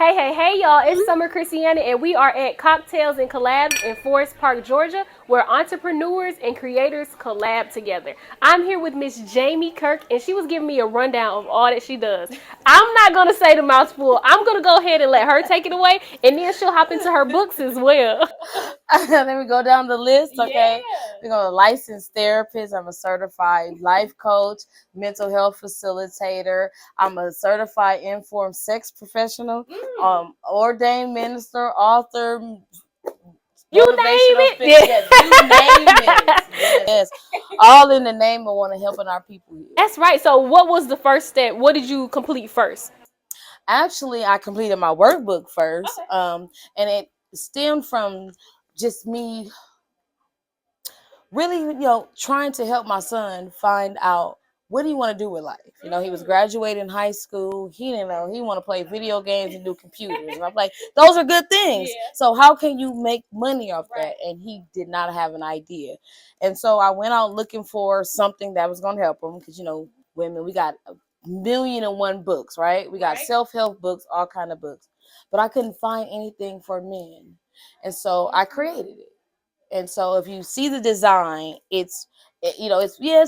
Hey, y'all, it's Summer Chrissiana, and we are at Cocktails and Collabs in Forest Park, Georgia, where entrepreneurs and creators collab together. I'm here with Miss Jamie Kirk, and she was giving me a rundown of all that she does. I'm not going to say the mouthful. I'm going to go ahead and let her take it away, and then she'll hop into her books as well. Then we go down the list. Okay, we're gonna licensed therapist. I'm a certified life coach, mental health facilitator. I'm a certified informed sex professional, ordained minister, author, You name motivational it. speaker. Yes, you name it. Yes, all in the name of want to helping our people here. That's right. So what was the first step? What did you complete first? Actually, I completed my workbook first, and it stemmed from just me really, trying to help my son find out what do you want to do with life. He was graduating high school. He didn't know he want to play video games and do computers. And I'm like, those are good things. Yeah. So how can you make money off that? And he did not have an idea. And so I went out looking for something that was going to help him because, women, we got 1,000,001 books, right? We got self-help books, all kind of books. But I couldn't find anything for men. And so I created it. And so if you see the design, it's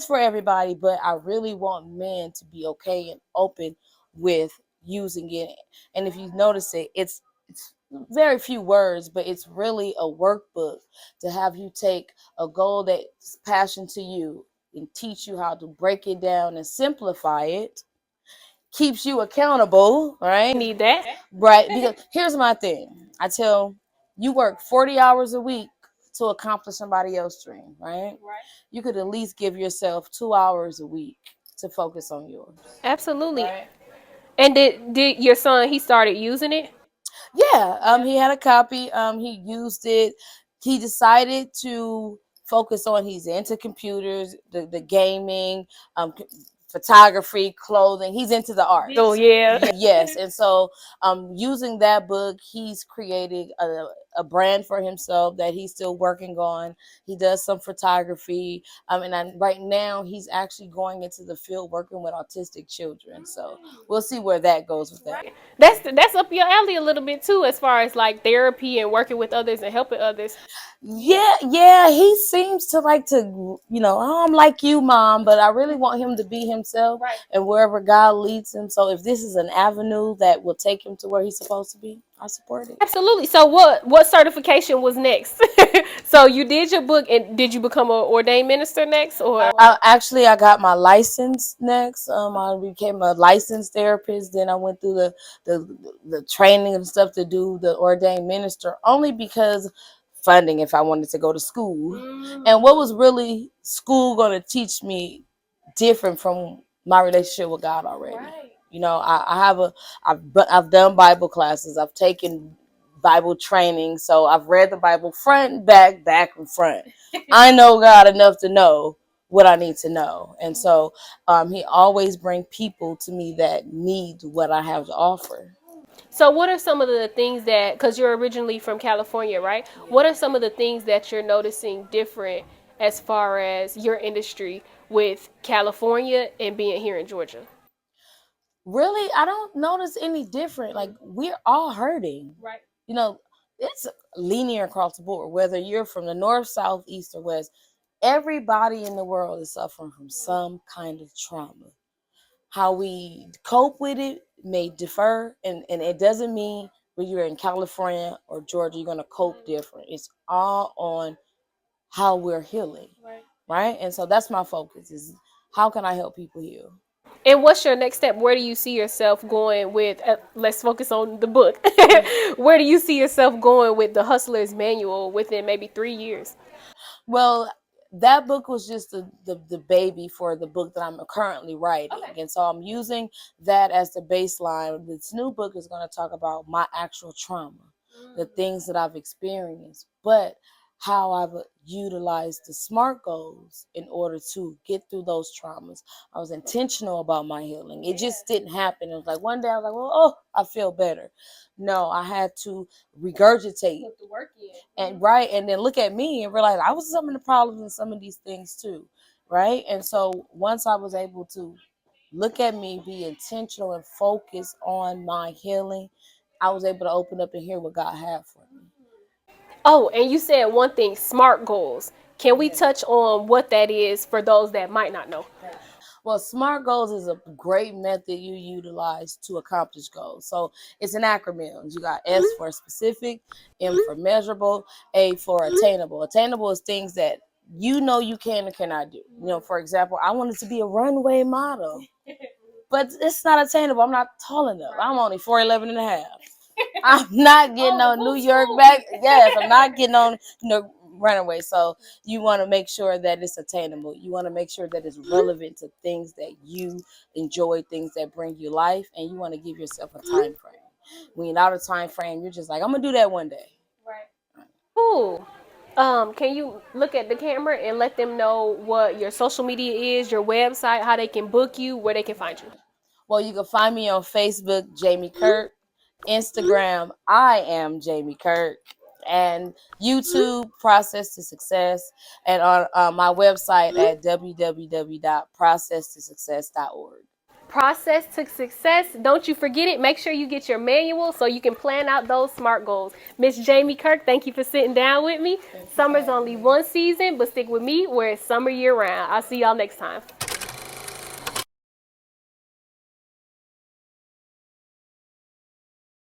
for everybody, but I really want men to be okay and open with using it. And if you notice it, it's very few words, but it's really a workbook to have you take a goal that's passion to you and teach you how to break it down and simplify it. Keeps you accountable, right? Need that. Right. Because here's my thing. I tell you work 40 hours a week to accomplish somebody else's dream, right? You could at least give yourself 2 hours a week to focus on yours. Absolutely. Right. And did your son, he started using it? Yeah. He had a copy. He used it. He decided to focus on he's into computers, the gaming, photography, clothing. He's into the arts. Oh, yeah. Yes. And so using that book, he's created a brand for himself that he's still working on. He does some photography. Right now he's actually going into the field working with autistic children. So we'll see where that goes with that. That's up your alley a little bit too, as far as like therapy and working with others and helping others. Yeah, he seems to like to, I'm like you, Mom, but I really want him to be himself, right, and wherever God leads him. So if this is an avenue that will take him to where he's supposed to be, I support it. Absolutely. So what certification was next? So you did your book, and did you become an ordained minister next, or? I got my license next. I became a licensed therapist. Then I went through the training and stuff to do the ordained minister, only because funding if I wanted to go to school. And what was really school going to teach me different from my relationship with God already. Right. I've done Bible classes. I've taken Bible training. So I've read the Bible front, back and front. I know God enough to know what I need to know. And so he always bring people to me that need what I have to offer. So what are some of the things that, because you're originally from California, right? What are some of the things that you're noticing different as far as your industry with California and being here in Georgia? Really, I don't notice any different. Like, we're all hurting. Right. It's linear across the board, whether you're from the north, south, east, or west. Everybody in the world is suffering from some kind of trauma. How we cope with it may differ, and it doesn't mean when you're in California or Georgia you're going to cope different. It's all on how we're healing, right? And so that's my focus, is how can I help people heal. And what's your next step? Where do you see yourself going with, let's focus on the book. Where do you see yourself going with the Hustler's Manual within maybe 3 years? Well, that book was just the baby for the book that I'm currently writing. Okay. And so I'm using that as the baseline. This new book is going to talk about my actual trauma, the things that I've experienced, but how I've utilized the SMART goals in order to get through those traumas. I was intentional about my healing. It just didn't happen. It was like one day I was like, well, I feel better. No, I had to regurgitate. Put the work in. And then look at me and realize I was some of the problems in some of these things too, right? And so once I was able to look at me, be intentional and focus on my healing, I was able to open up and hear what God had for me. Oh, and you said one thing, SMART goals. Can we touch on what that is for those that might not know? Well, SMART goals is a great method you utilize to accomplish goals. So it's an acronym. You got S for specific, M for measurable, A for attainable. Attainable is things that you know you can or cannot do. You know, for example, I wanted to be a runway model, but it's not attainable. I'm not tall enough. I'm only 4'11" and a half. I'm not getting on New York back. Yes, I'm not getting on runaway. So you want to make sure that it's attainable. You want to make sure that it's relevant to things that you enjoy, things that bring you life, and you want to give yourself a time frame. When you're out of time frame, you're just like, I'm gonna do that one day. Right. Cool. Can you look at the camera and let them know what your social media is, your website, how they can book you, where they can find you? Well, you can find me on Facebook, Jamie Kirk, Instagram, I am Jamie Kirk, and YouTube, Process to Success, and on my website at www.processtosuccess.org. Process to success. Don't you forget it. Make sure you get your manual so you can plan out those SMART goals. Miss Jamie Kirk, thank you for sitting down with me. Summer's only one season, but stick with me where it's summer year round. I'll see y'all next time.